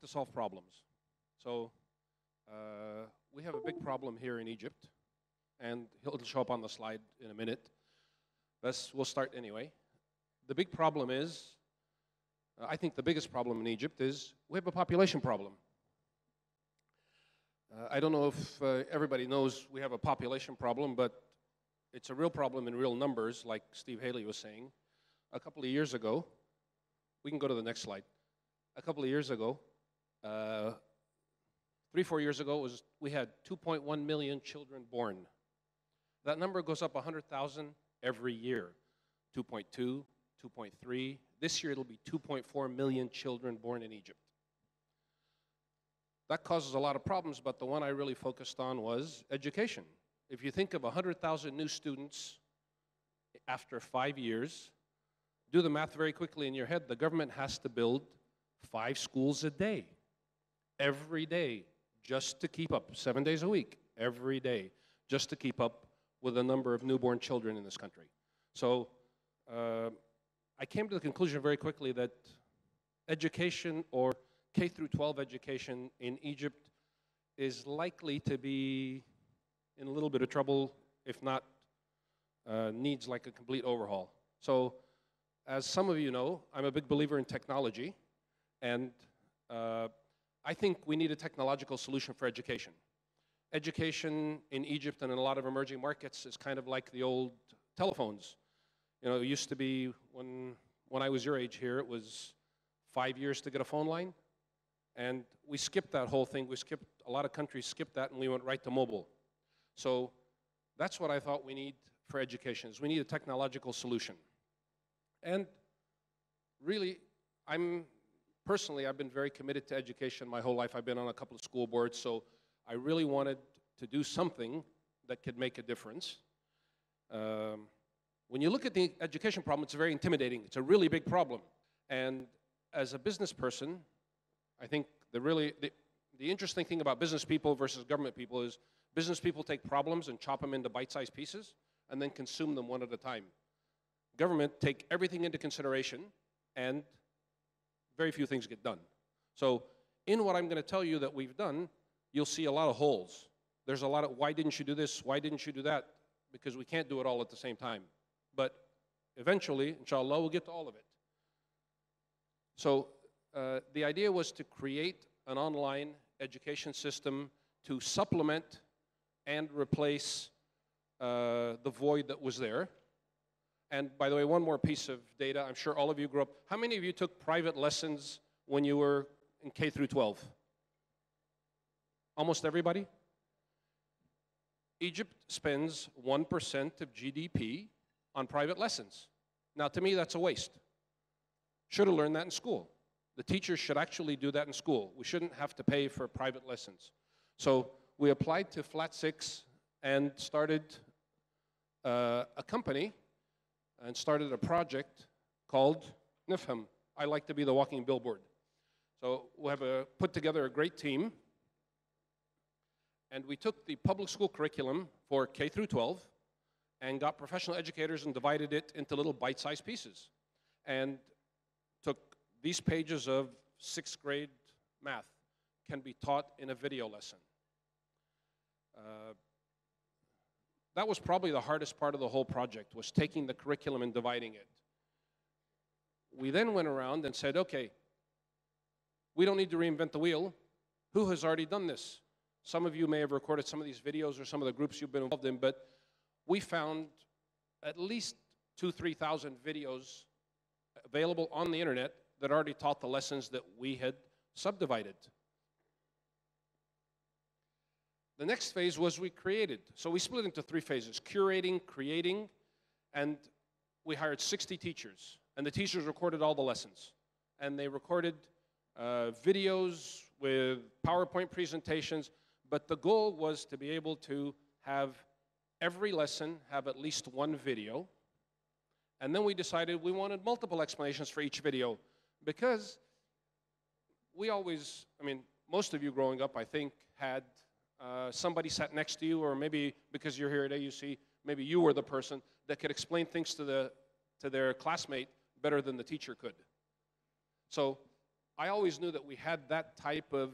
to solve problems. So we have a big problem here in Egypt, and it'll show up on the slide in a minute. We'll start anyway. The big problem is, I think the biggest problem in Egypt is we have a population problem. I don't know if everybody knows we have a population problem, but it's a real problem in real numbers, like Steve Haley was saying. A couple of years ago, we can go to the next slide. A couple of years ago, 3-4 years ago, we had 2.1 million children born. That number goes up 100,000 every year. 2.2, 2.3. This year it'll be 2.4 million children born in Egypt. That causes a lot of problems, but the one I really focused on was education. If you think of 100,000 new students after 5 years, do the math very quickly in your head. The government has to build 5 schools a day, every day, just to keep up, 7 days a week, every day, just to keep up with the number of newborn children in this country. So I came to the conclusion very quickly that education, or K through 12 education in Egypt, is likely to be in a little bit of trouble, if not needs like a complete overhaul. So as some of you know, I'm a big believer in technology, and I think we need a technological solution for education. Education in Egypt and in a lot of emerging markets is kind of like the old telephones. You know, it used to be when I was your age here, it was 5 years to get a phone line. And we skipped that whole thing. A lot of countries skipped that, and we went right to mobile. So that's what I thought we need for education, is we need a technological solution. And really, personally, I've been very committed to education my whole life. I've been on a couple of school boards, so I really wanted to do something that could make a difference. When you look at the education problem, it's very intimidating. It's a really big problem. And as a business person, I think the interesting thing about business people versus government people is business people take problems and chop them into bite-sized pieces and then consume them one at a time. Government take everything into consideration, and very few things get done. So in what I'm going to tell you that we've done, you'll see a lot of holes. There's a lot of, why didn't you do this? Why didn't you do that? Because we can't do it all at the same time. But eventually, inshallah, we'll get to all of it. So the idea was to create an online education system to supplement and replace the void that was there. And by the way, one more piece of data. I'm sure all of you grew up. How many of you took private lessons when you were in K through 12? Almost everybody? Egypt spends 1% of GDP on private lessons. Now, to me, that's a waste. Should have learned that in school. The teachers should actually do that in school. We shouldn't have to pay for private lessons. So we applied to Flat 6 and started a company and started a project called Nafham. I like to be the walking billboard. So we have put together a great team, and we took the public school curriculum for K through 12 and got professional educators and divided it into little bite-sized pieces, and took these pages of 6th grade math can be taught in a video lesson. That was probably the hardest part of the whole project, was taking the curriculum and dividing it. We then went around and said, okay, we don't need to reinvent the wheel. Who has already done this? Some of you may have recorded some of these videos or some of the groups you've been involved in, but we found at least 2,000-3,000 videos available on the internet that already taught the lessons that we had subdivided. The next phase was we created. So we split into 3 phases: curating, creating, and we hired 60 teachers. And the teachers recorded all the lessons. And they recorded videos with PowerPoint presentations. But the goal was to be able to have every lesson have at least 1 video. And then we decided we wanted multiple explanations for each video, because we always, I mean, most of you growing up, I think, had somebody sat next to you, or maybe because you're here at AUC, maybe you were the person that could explain things to their classmate better than the teacher could. So I always knew that we had that type of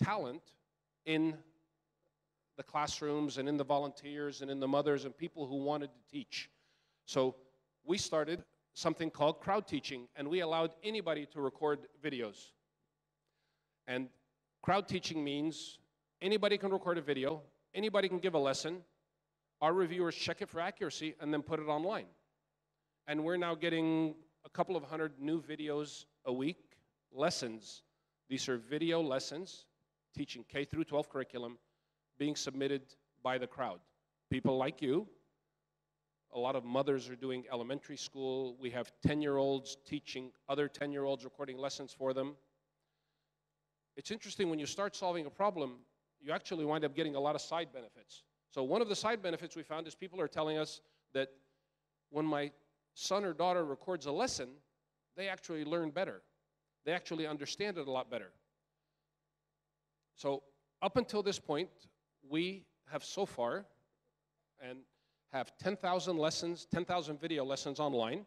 talent in the classrooms and in the volunteers and in the mothers and people who wanted to teach. So we started something called crowd teaching, and we allowed anybody to record videos. And crowd teaching means anybody can record a video, anybody can give a lesson, our reviewers check it for accuracy and then put it online. And we're now getting a couple of hundred new videos a week, lessons. These are video lessons teaching K through 12 curriculum being submitted by the crowd. People like you. A lot of mothers are doing elementary school. We have 10-year-olds teaching other 10-year-olds, recording lessons for them. It's interesting, when you start solving a problem, you actually wind up getting a lot of side benefits. So one of the side benefits we found is people are telling us that when my son or daughter records a lesson, they actually learn better. They actually understand it a lot better. So up until this point, we have so far and have 10,000 lessons, 10,000 video lessons online,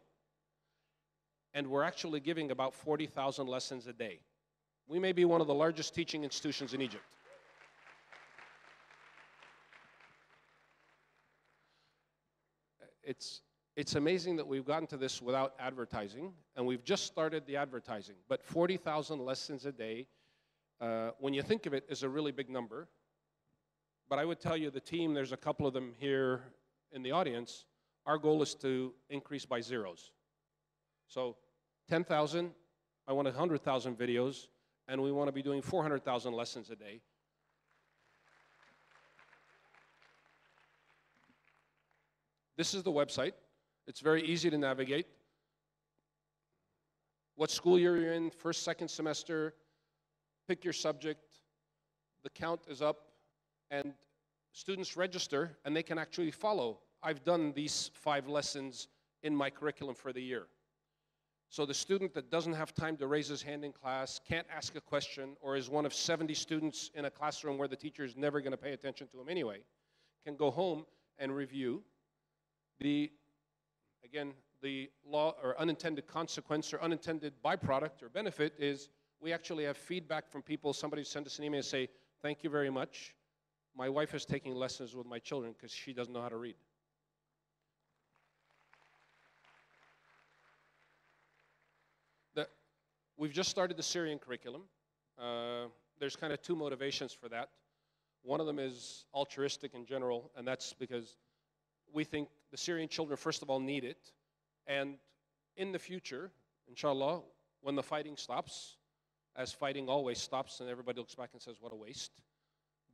and we're actually giving about 40,000 lessons a day. We may be one of the largest teaching institutions in Egypt. It's amazing that we've gotten to this without advertising, and we've just started the advertising. But 40,000 lessons a day, when you think of it, is a really big number. But I would tell you, the team, there's a couple of them here in the audience, our goal is to increase by zeros. So 10,000, I want 100,000 videos, and we want to be doing 400,000 lessons a day. This is the website. It's very easy to navigate. What school you're in, first, second semester, pick your subject, the count is up, and students register, and they can actually follow. I've done these 5 lessons in my curriculum for the year. So the student that doesn't have time to raise his hand in class, can't ask a question, or is one of 70 students in a classroom where the teacher is never going to pay attention to him anyway, can go home and review. Again, the law or unintended consequence or unintended byproduct or benefit is we actually have feedback from people. Somebody send us an email and say, thank you very much. My wife is taking lessons with my children because she doesn't know how to read. We've just started the Syrian curriculum. There's kind of 2 motivations for that. One of them is altruistic in general, and that's because we think the Syrian children, first of all, need it. And in the future, inshallah, when the fighting stops, as fighting always stops and everybody looks back and says, what a waste,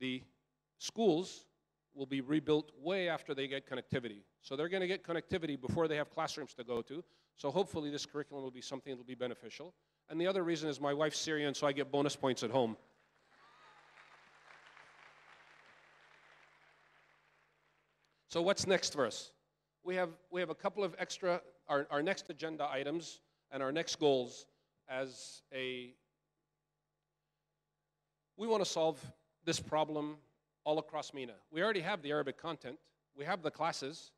the schools will be rebuilt way after they get connectivity. So they're going to get connectivity before they have classrooms to go to. So hopefully this curriculum will be something that will be beneficial. And the other reason is my wife's Syrian, so I get bonus points at home. So what's next for us? We have a couple of extra, our next agenda items and our next goals as we want to solve this problem all across MENA. We already have the Arabic content. We have the classes.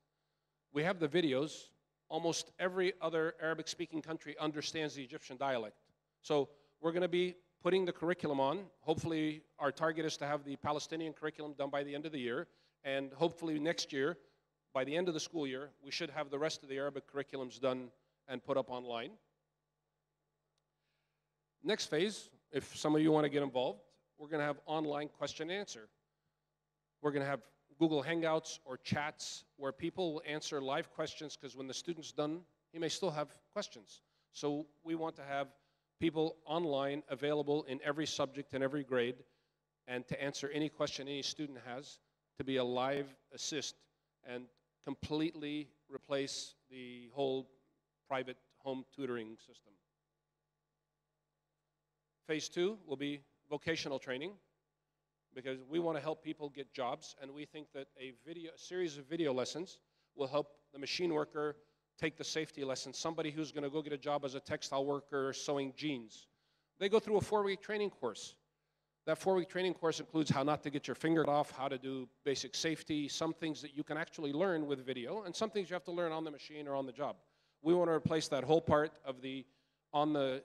We have the videos. Almost every other Arabic-speaking country understands the Egyptian dialect. So we're going to be putting the curriculum on. Hopefully, our target is to have the Palestinian curriculum done by the end of the year. And hopefully next year, by the end of the school year, we should have the rest of the Arabic curriculums done and put up online. Next phase, if some of you want to get involved, we're going to have online question and answer. We're going to have Google Hangouts or chats where people will answer live questions, because when the student's done, he may still have questions. So we want to have people online available in every subject and every grade, and to answer any question any student has, to be a live assist and completely replace the whole private home tutoring system. Phase 2 will be vocational training, because we want to help people get jobs, and we think that a series of video lessons will help the machine worker take the safety lessons. Somebody who's going to go get a job as a textile worker sewing jeans, they go through a 4-week training course. That 4-week training course includes how not to get your finger off, how to do basic safety, some things that you can actually learn with video, and some things you have to learn on the machine or on the job. We want to replace that whole part of the on the,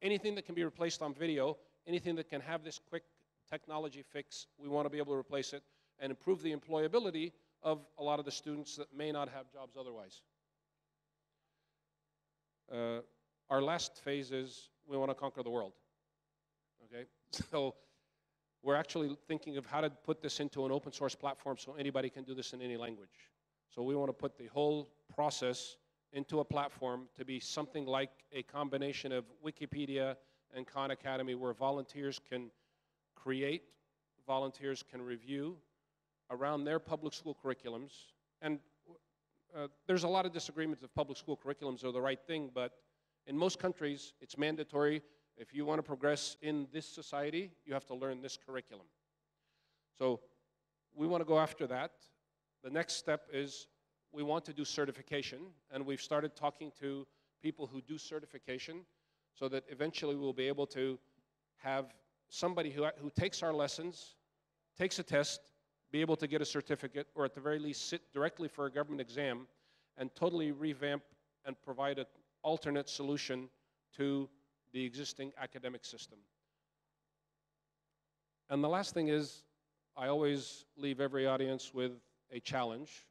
anything that can be replaced on video, anything that can have this quick technology fix, we want to be able to replace it and improve the employability of a lot of the students that may not have jobs otherwise. Our last phase is we want to conquer the world, okay? So we're actually thinking of how to put this into an open source platform so anybody can do this in any language. So we want to put the whole process into a platform to be something like a combination of Wikipedia and Khan Academy, where volunteers can create, volunteers can review around their public school curriculums. And there's a lot of disagreements if public school curriculums are the right thing, but in most countries, it's mandatory. If you want to progress in this society, you have to learn this curriculum. So we want to go after that. The next step is we want to do certification, and we've started talking to people who do certification so that eventually we'll be able to have somebody who takes our lessons, takes a test, be able to get a certificate, or at the very least sit directly for a government exam and totally revamp and provide an alternate solution to the existing academic system. And the last thing is, I always leave every audience with a challenge.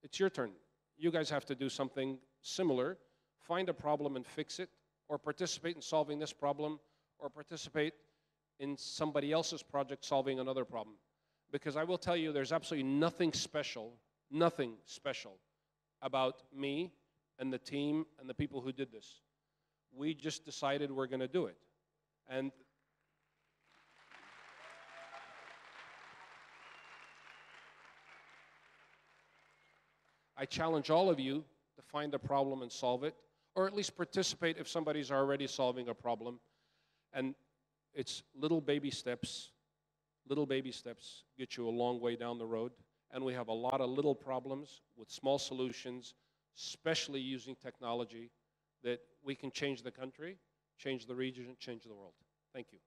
It's your turn. You guys have to do something similar. Find a problem and fix it, or participate in solving this problem, or participate in somebody else's project solving another problem. Because I will tell you, there's absolutely nothing special about me and the team and the people who did this. We just decided we're going to do it. And I challenge all of you to find a problem and solve it, or at least participate if somebody's already solving a problem. And it's little baby steps get you a long way down the road. And we have a lot of little problems with small solutions, especially using technology, that we can change the country, change the region, and change the world. Thank you.